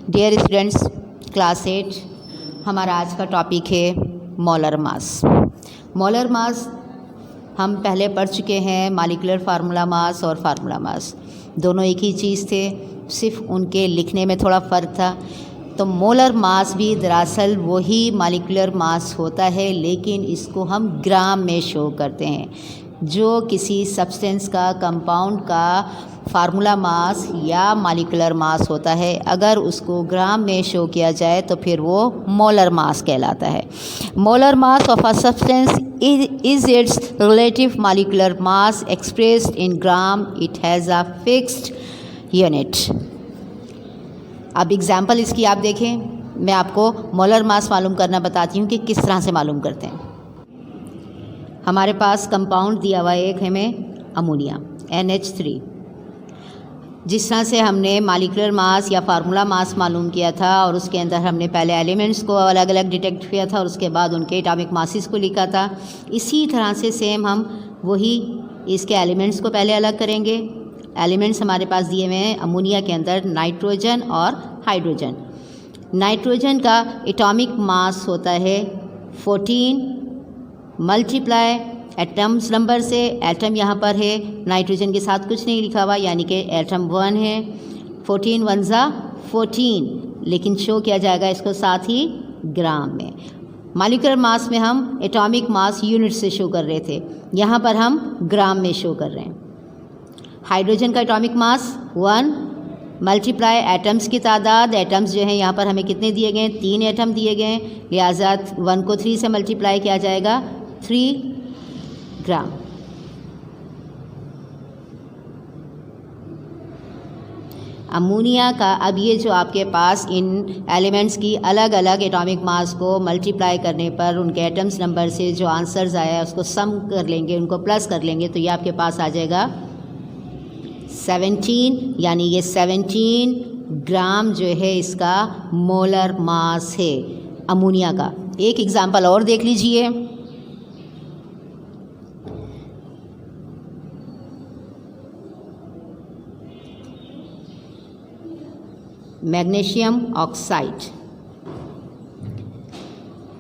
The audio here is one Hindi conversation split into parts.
डियर स्टूडेंट्स, क्लास 8 हमारा आज का टॉपिक है मोलर मास। मोलर मास हम पहले पढ़ चुके हैं। मॉलिक्यूलर फार्मूला मास और फार्मूला मास दोनों एक ही चीज़ थे, सिर्फ उनके लिखने में थोड़ा फ़र्क था। तो मोलर मास भी दरअसल वही मॉलिक्यूलर मास होता है, लेकिन इसको हम ग्राम में शो करते हैं। जो किसी सब्सटेंस का, कंपाउंड का फार्मूला मास या मॉलिक्यूलर मास होता है, अगर उसको ग्राम में शो किया जाए तो फिर वो मोलर मास कहलाता है। Molar mass of a substance is it's relative molecular mass expressed in gram. It has a fixed unit. अब एग्जाम्पल इसकी आप देखें। मैं आपको मोलर मास मालूम करना बताती हूँ कि किस तरह से मालूम करते हैं। हमारे पास कंपाउंड दिया हुआ है, एक हमें अमोनिया NH3। जिस तरह से हमने मॉलिक्यूलर मास या फार्मूला मास मालूम किया था और उसके अंदर हमने पहले एलिमेंट्स को अलग अलग डिटेक्ट किया था और उसके बाद उनके एटॉमिक मासेस को लिखा था, इसी तरह से सेम हम वही इसके एलिमेंट्स को पहले अलग करेंगे। एलिमेंट्स हमारे पास दिए हुए हैं अमोनिया के अंदर नाइट्रोजन और हाइड्रोजन। नाइट्रोजन का एटॉमिक मास होता है 14 मल्टीप्लाई एटम्स नंबर से। एटम यहाँ पर है, नाइट्रोजन के साथ कुछ नहीं लिखा हुआ, यानी कि एटम 1 है। 14 1 ज़ा 14, लेकिन शो किया जाएगा इसको साथ ही ग्राम में। मॉलिक्यूलर मास में हम एटॉमिक मास यूनिट से शो कर रहे थे, यहाँ पर हम ग्राम में शो कर रहे हैं। हाइड्रोजन का एटॉमिक मास 1 मल्टीप्लाई एटम्स की तादाद। एटम्स जो हैं यहाँ पर हमें कितने दिए गए हैं? 3 एटम दिए गए हैं, लिहाजा 1 को 3 से मल्टीप्लाई किया जाएगा, 3 ग्राम। अमोनिया का अब ये जो आपके पास इन एलिमेंट्स की अलग अलग एटॉमिक मास को मल्टीप्लाई करने पर उनके एटम्स नंबर से जो आंसर्स आया उसको सम कर लेंगे, उनको प्लस कर लेंगे, तो ये आपके पास आ जाएगा 17, यानी ये 17 ग्राम जो है इसका मोलर मास है अमोनिया का। एक एग्जांपल और देख लीजिए। Magnesium oxide.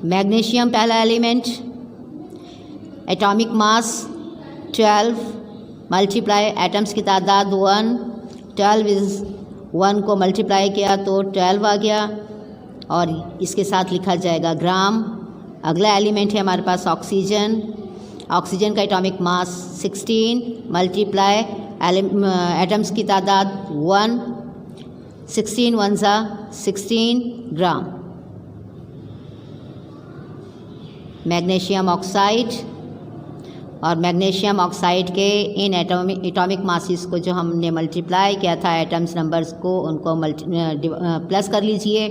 मैग्नीशियम पहला element, atomic mass 12 multiply atoms की तादाद 1। 12 इज़ 1 को मल्टीप्लाई किया तो 12 आ गया और इसके साथ लिखा जाएगा ग्राम। अगला एलिमेंट है हमारे पास ऑक्सीजन। ऑक्सीजन का एटॉमिक मास 16 मल्टीप्लाई एटम्स की तादाद 1। 16 1 ज़ा 16 ग्राम। मैग्नीशियम ऑक्साइड, और मैग्नीशियम ऑक्साइड के इन एटॉमिक मासेस को जो हमने मल्टीप्लाई किया था एटम्स नंबर्स को, उनको प्लस कर लीजिए।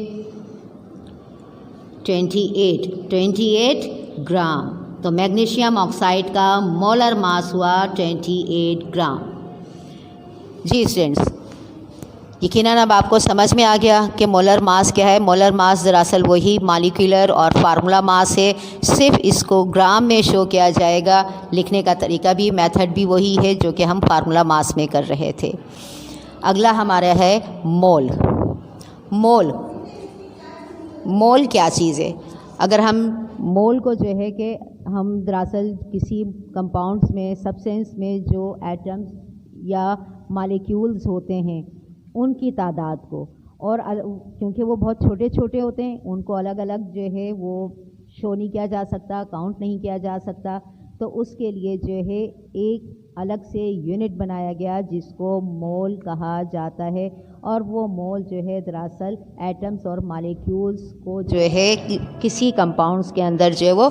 28 ग्राम। तो मैग्नीशियम ऑक्साइड का मोलर मास हुआ 28 ग्राम। जी स्टूडेंट्स, यकीनन अब आपको समझ में आ गया कि मोलर मास क्या है। मोलर मास दरअसल वही मॉलिक्यूलर और फार्मूला मास है, सिर्फ इसको ग्राम में शो किया जाएगा। लिखने का तरीका भी, मेथड भी वही है जो कि हम फार्मूला मास में कर रहे थे। अगला हमारा है मोल। मोल क्या चीज़ है? अगर हम मोल को जो है कि हम दरअसल किसी कंपाउंड्स में, सब्सटेंस में जो एटम्स या मॉलिक्यूल्स होते हैं उनकी तादाद को, और क्योंकि वो बहुत छोटे छोटे होते हैं उनको अलग अलग जो है वो शो नहीं किया जा सकता, काउंट नहीं किया जा सकता, तो उसके लिए जो है एक अलग से यूनिट बनाया गया जिसको मोल कहा जाता है। और वो मोल जो है दरअसल एटम्स और मॉलिक्यूल्स को जो है किसी कंपाउंड्स के अंदर जो है वो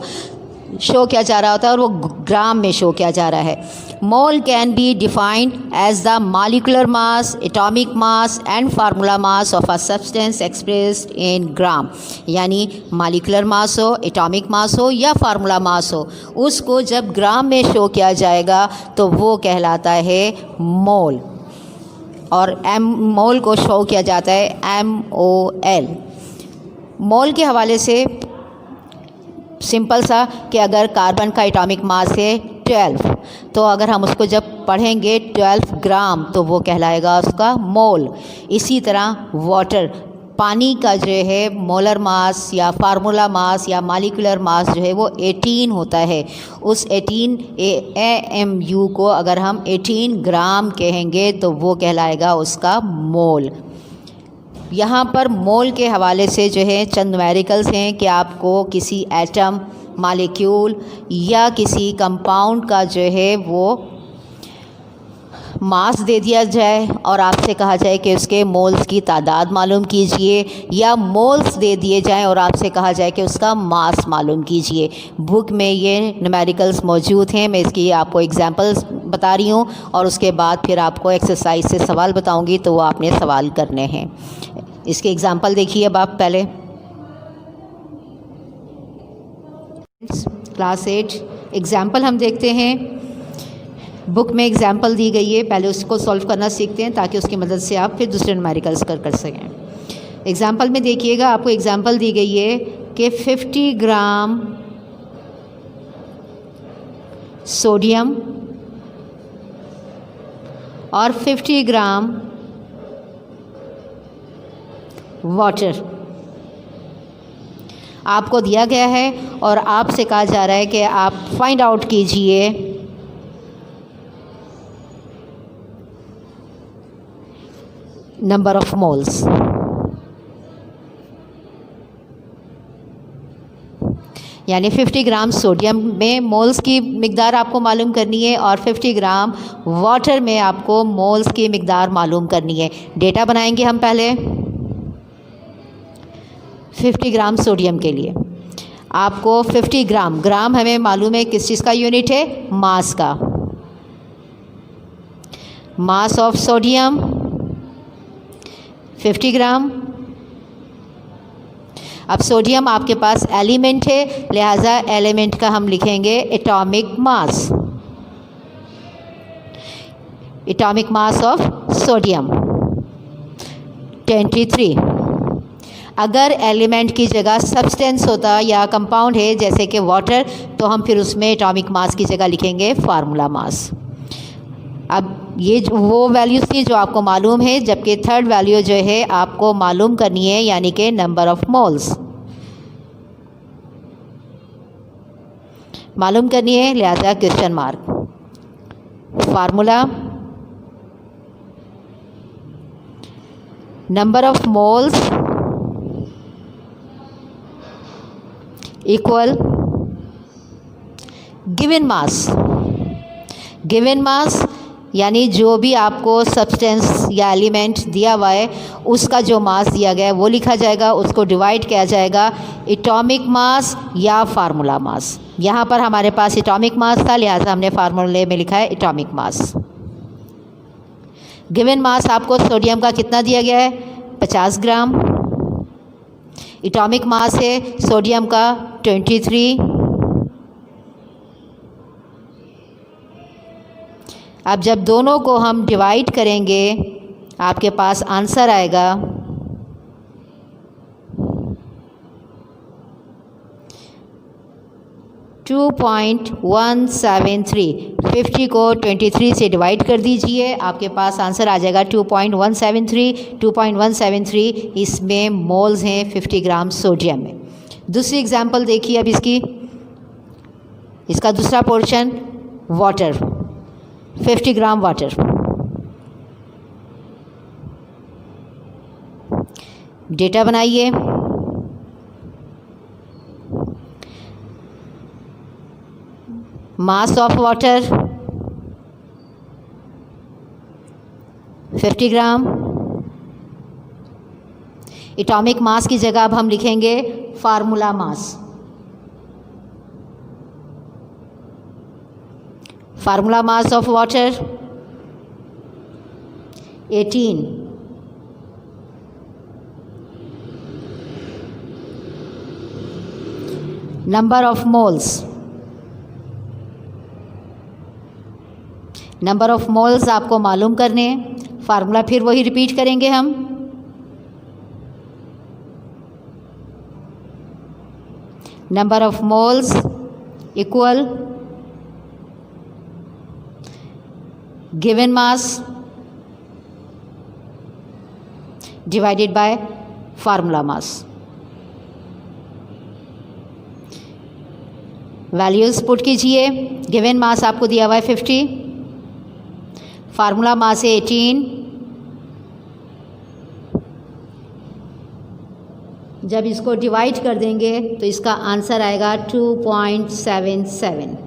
शो किया जा रहा होता है और वो ग्राम में शो किया जा रहा है। Mole can be defined as the molecular mass, atomic mass and formula mass of a substance expressed in gram. यानी मॉलिक्यूलर मास हो, एटॉमिक मास हो या फार्मूला मास हो, उसको जब ग्राम में शो किया जाएगा तो वो कहलाता है मोल। और मोल को शो किया जाता है MOL। मोल के हवाले से सिंपल सा कि अगर कार्बन का एटॉमिक मास है 12, तो अगर हम उसको जब पढ़ेंगे 12 ग्राम तो वो कहलाएगा उसका मोल। इसी तरह वाटर पानी का जो है मोलर मास या फार्मूला मास या मॉलिक्यूलर मास जो है वो 18 होता है। उस 18 AMU को अगर हम 18 ग्राम कहेंगे तो वो कहलाएगा उसका मोल। यहाँ पर मोल के हवाले से जो है चंद न्यूमेरिकल्स हैं कि आपको किसी एटम, मॉलिक्यूल या किसी कंपाउंड का जो है वो मास दे दिया जाए और आपसे कहा जाए कि उसके मोल्स की तादाद मालूम कीजिए, या मोल्स दे दिए जाएं और आपसे कहा जाए कि उसका मास मालूम कीजिए। बुक में ये न्यूमेरिकल्स मौजूद हैं। मैं इसकी आपको एग्जांपल्स बता रही हूँ और उसके बाद फिर आपको एक्सरसाइज से सवाल बताऊँगी, तो वो आपने सवाल करने हैं। इसके एग्ज़ाम्पल देखिए अब आप पहले। क्लास 8 एग्ज़ाम्पल हम देखते हैं। बुक में एग्ज़ाम्पल दी गई है, पहले उसको सॉल्व करना सीखते हैं ताकि उसकी मदद से आप फिर दूसरे न्यूमेरिकल्स कर सकें। एग्ज़ाम्पल में देखिएगा, आपको एग्ज़ाम्पल दी गई है कि 50 ग्राम सोडियम और 50 ग्राम वाटर आपको दिया गया है और आपसे कहा जा रहा है कि आप फाइंड आउट कीजिए नंबर ऑफ मोल्स। यानी 50 ग्राम सोडियम में मोल्स की मिकदार आपको मालूम करनी है और 50 ग्राम वाटर में आपको मोल्स की मिकदार मालूम करनी है। डेटा बनाएंगे हम पहले 50 ग्राम सोडियम के लिए। आपको 50 ग्राम, ग्राम हमें मालूम है किस चीज़ का यूनिट है, मास का। मास ऑफ सोडियम 50 ग्राम। अब सोडियम आपके पास एलिमेंट है, लिहाजा एलिमेंट का हम लिखेंगे atomic mass. Atomic mass of sodium 23। अगर एलिमेंट की जगह सब्सटेंस होता या कंपाउंड है जैसे कि वाटर, तो हम फिर उसमें एटॉमिक मास की जगह लिखेंगे फार्मूला मास। अब ये जो वो वैल्यूज़ थी जो आपको मालूम है, जबकि थर्ड वैल्यू जो है आपको मालूम करनी है, यानी कि नंबर ऑफ मोल्स मालूम करनी है, लिहाजा question mark. Formula number of moles equal given mass. Given mass यानी जो भी आपको सब्सटेंस या एलिमेंट दिया हुआ है उसका जो मास दिया गया है वो लिखा जाएगा, उसको डिवाइड किया जाएगा एटॉमिक मास या फार्मूला मास। यहाँ पर हमारे पास एटॉमिक मास था, लिहाजा हमने फार्मूले में लिखा है एटॉमिक मास। गिवन मास आपको सोडियम का कितना दिया गया है, 50 ग्राम। एटॉमिक मास है सोडियम का 23। अब जब दोनों को हम डिवाइड करेंगे आपके पास आंसर आएगा 2.173। 50 को 23 से डिवाइड कर दीजिए, आपके पास आंसर आ जाएगा 2.173। 2.173 इसमें मोल्स हैं 50 ग्राम सोडियम में। दूसरी एग्जांपल देखिए अब इसका दूसरा portion water, 50 gram water. Data बनाइए। Mass of water 50 gram. Atomic mass की जगह अब हम लिखेंगे formula mass. Formula mass of water 18। Number of moles, number of moles आपको मालूम करने हैं। फार्मूला फिर वही रिपीट करेंगे हम। Number of moles equal given mass divided by formula mass. Values put कीजिए। गिवन मास आपको दिया हुआ है 50, फार्मूला मास है 18। जब इसको डिवाइड कर देंगे तो इसका आंसर आएगा 2.77।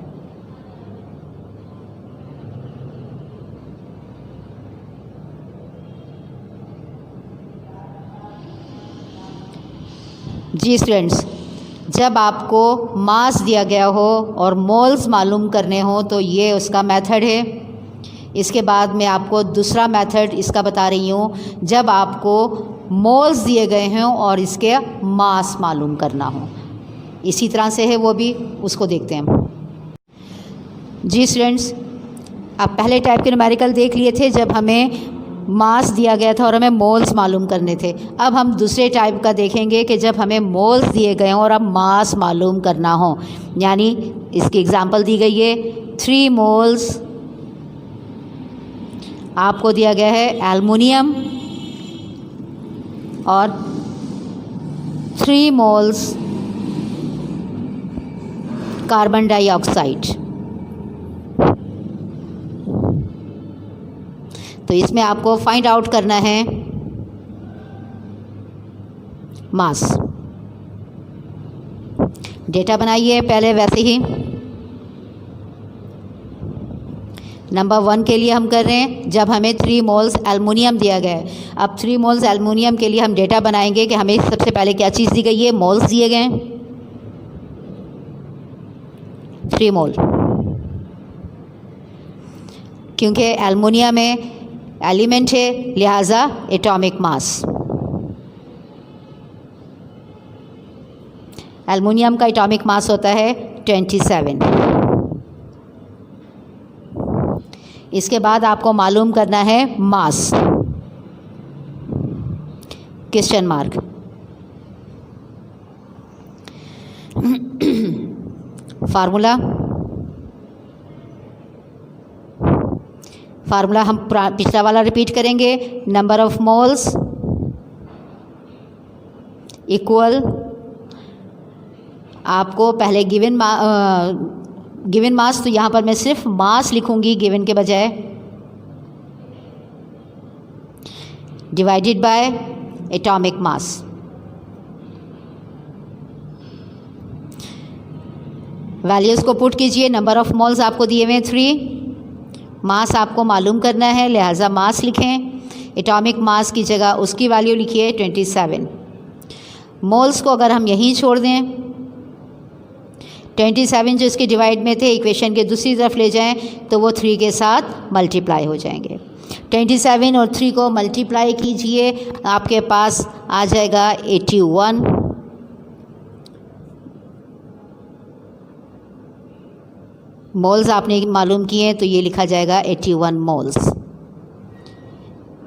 जी स्टूडेंट्स, जब आपको मास दिया गया हो और मोल्स मालूम करने हो तो ये उसका मेथड है। इसके बाद मैं आपको दूसरा मेथड इसका बता रही हूँ, जब आपको मोल्स दिए गए हों और इसके मास मालूम करना हो। इसी तरह से है वो भी, उसको देखते हैं। जी स्टूडेंट्स, आप पहले टाइप के न्यूमेरिकल देख लिए थे जब हमें मास दिया गया था और हमें मोल्स मालूम करने थे। अब हम दूसरे टाइप का देखेंगे कि जब हमें मोल्स दिए गए हों और अब मास मालूम करना हो। यानी इसकी एग्जांपल दी गई है 3 मोल्स आपको दिया गया है एल्युमिनियम और 3 मोल्स कार्बन डाइऑक्साइड। तो इसमें आपको फाइंड आउट करना है मास। डेटा बनाइए पहले वैसे ही। नंबर 1 के लिए हम कर रहे हैं जब हमें 3 मोल्स एल्युमिनियम दिया गया है। अब 3 मोल्स एल्युमिनियम के लिए हम डेटा बनाएंगे कि हमें सबसे पहले क्या चीज़ दी गई है, मोल्स दिए गए हैं 3 मोल, क्योंकि एल्युमिनियम में एलिमेंट है लिहाजा एटॉमिक मास। एल्युमिनियम का एटॉमिक मास होता है 27। इसके बाद आपको मालूम करना है मास, क्वेश्चन मार्क। फार्मूला हम पिछला वाला रिपीट करेंगे। नंबर ऑफ मोल्स इक्वल, आपको पहले गिवन मास, तो यहाँ पर मैं सिर्फ मास लिखूंगी गिवन के बजाय, divided by atomic mass. Values को पुट कीजिए। नंबर ऑफ मोल्स आपको दिए हुए हैं 3, मास आपको मालूम करना है लिहाजा मास लिखें। एटॉमिक मास की जगह उसकी वैल्यू लिखिए 27। मोल्स को अगर हम यहीं छोड़ दें, 27 जो इसके डिवाइड में थे इक्वेशन के दूसरी तरफ ले जाएं तो वो 3 के साथ मल्टीप्लाई हो जाएंगे। 27 और 3 को मल्टीप्लाई कीजिए, आपके पास आ जाएगा 81। मोल्स आपने मालूम किए तो ये लिखा जाएगा 81 मोल्स।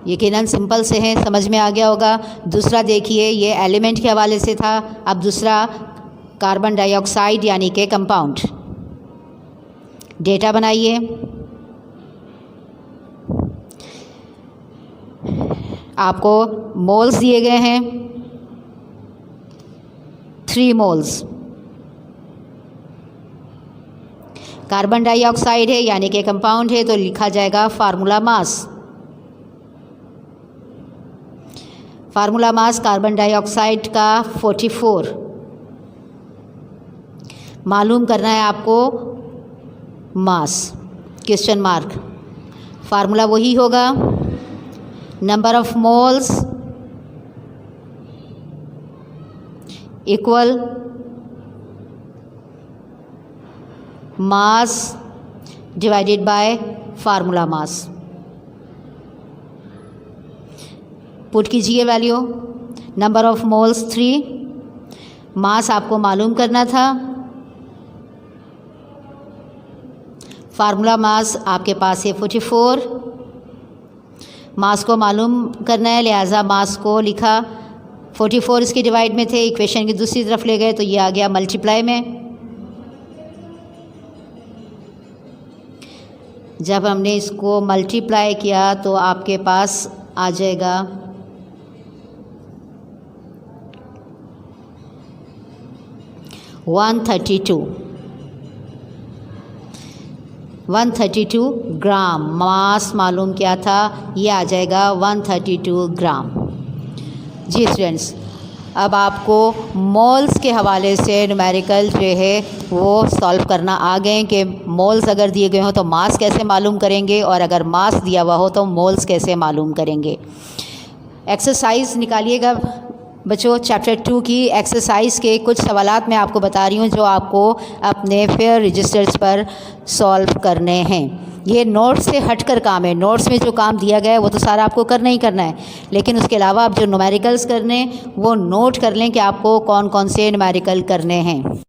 यकीनन सिंपल से है, समझ में आ गया होगा। दूसरा देखिए, ये एलिमेंट के हवाले से था। अब दूसरा कार्बन डाइऑक्साइड यानी कि कंपाउंड। डेटा बनाइए। आपको मोल्स दिए गए हैं 3 मोल्स। कार्बन डाइऑक्साइड है यानी कि कंपाउंड है तो लिखा जाएगा formula mass. Formula mass carbon dioxide का 44 मालूम करना है आपको मास, क्वेश्चन मार्क। फार्मूला वही होगा, number of moles equal mass divided by formula mass. Put कीजिए वैल्यू। नंबर ऑफ मोल्स 3, मास आपको मालूम करना था। फार्मूला मास आपके पास है 44। मास को मालूम करना है लिहाजा मास को लिखा 44, इसके डिवाइड में थे, इक्वेशन की दूसरी तरफ ले गए तो ये आ गया मल्टीप्लाई में। जब हमने इसको मल्टीप्लाई किया तो आपके पास आ जाएगा 132 ग्राम मास मालूम किया था, ये आ जाएगा 132 ग्राम। जी स्टूडेंट्स, अब आपको मोल्स के हवाले से न्यूमेरिकल जो है वो सॉल्व करना आ गए कि मोल्स अगर दिए गए हो तो मास कैसे मालूम करेंगे, और अगर मास दिया हुआ हो तो मोल्स कैसे मालूम करेंगे। एक्सरसाइज निकालिएगा बच्चों, चैप्टर 2 की एक्सरसाइज के कुछ सवालात मैं आपको बता रही हूँ जो आपको अपने फेयर रजिस्टर्स पर सॉल्व करने हैं। ये नोट्स से हटकर काम है, नोट्स में जो काम दिया गया है वो तो सारा आपको करना ही करना है, लेकिन उसके अलावा आप जो न्यूमेरिकल्स करने वो नोट कर लें कि आपको कौन कौन से न्यूमेरिकल करने हैं।